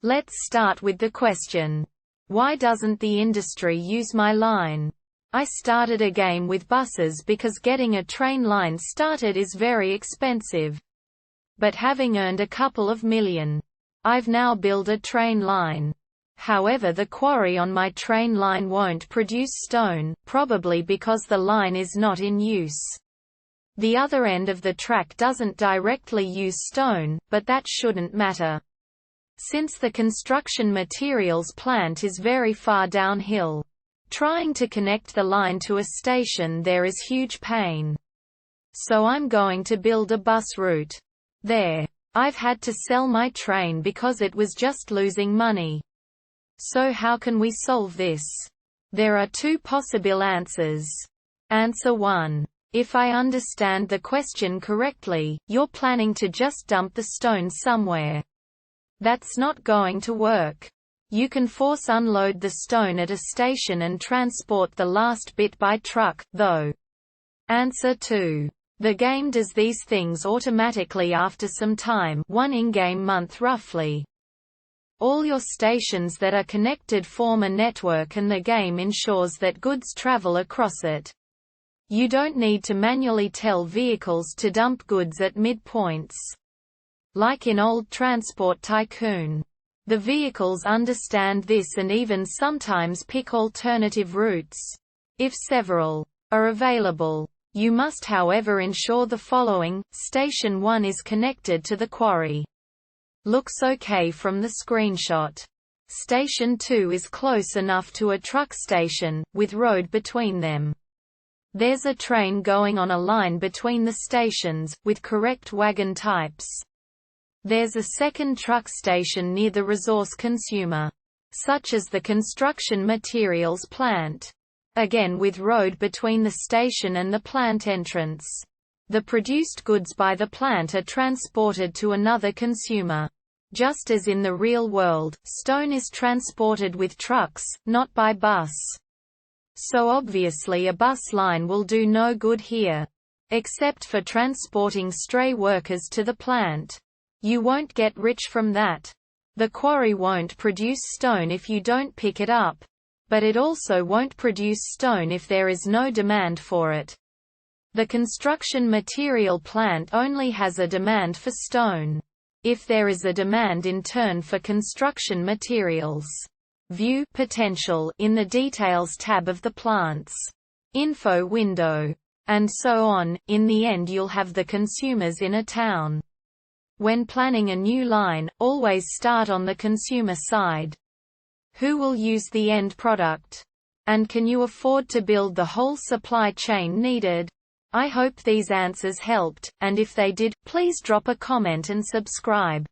Let's start with the question. Why doesn't the industry use my line? I started a game with buses because getting a train line started is very expensive. But having earned a couple of million, I've now built a train line. However, the quarry on my train line won't produce stone, probably because the line is not in use. The other end of the track doesn't directly use stone, but that shouldn't matter. Since the construction materials plant is very far downhill, trying to connect the line to a station there is huge pain. So I'm going to build a bus route. There. I've had to sell my train because it was just losing money. So how can we solve this? There are two possible answers. Answer 1. If I understand the question correctly, you're planning to just dump the stone somewhere. That's not going to work. You can force unload the stone at a station and transport the last bit by truck, though. Answer 2. The game does these things automatically after some time, one in-game month roughly. All your stations that are connected form a network and the game ensures that goods travel across it. You don't need to manually tell vehicles to dump goods at midpoints. Like in old Transport Tycoon. The vehicles understand this and even sometimes pick alternative routes. If several are available. You must however ensure the following: Station 1 is connected to the quarry. Looks okay from the screenshot. Station 2 is close enough to a truck station, with road between them. There's a train going on a line between the stations, with correct wagon types. There's a second truck station near the resource consumer, such as the construction materials plant. Again with road between the station and the plant entrance. The produced goods by the plant are transported to another consumer. Just as in the real world, stone is transported with trucks, not by bus. So obviously a bus line will do no good here. Except for transporting stray workers to the plant. You won't get rich from that. The quarry won't produce stone if you don't pick it up. But it also won't produce stone if there is no demand for it. The construction material plant only has a demand for stone. If there is a demand in turn for construction materials. View potential in the Details tab of the plant's info window. And so on. In the end you'll have the consumers in a town. When planning a new line, always start on the consumer side. Who will use the end product? And can you afford to build the whole supply chain needed? I hope these answers helped, and if they did, please drop a comment and subscribe.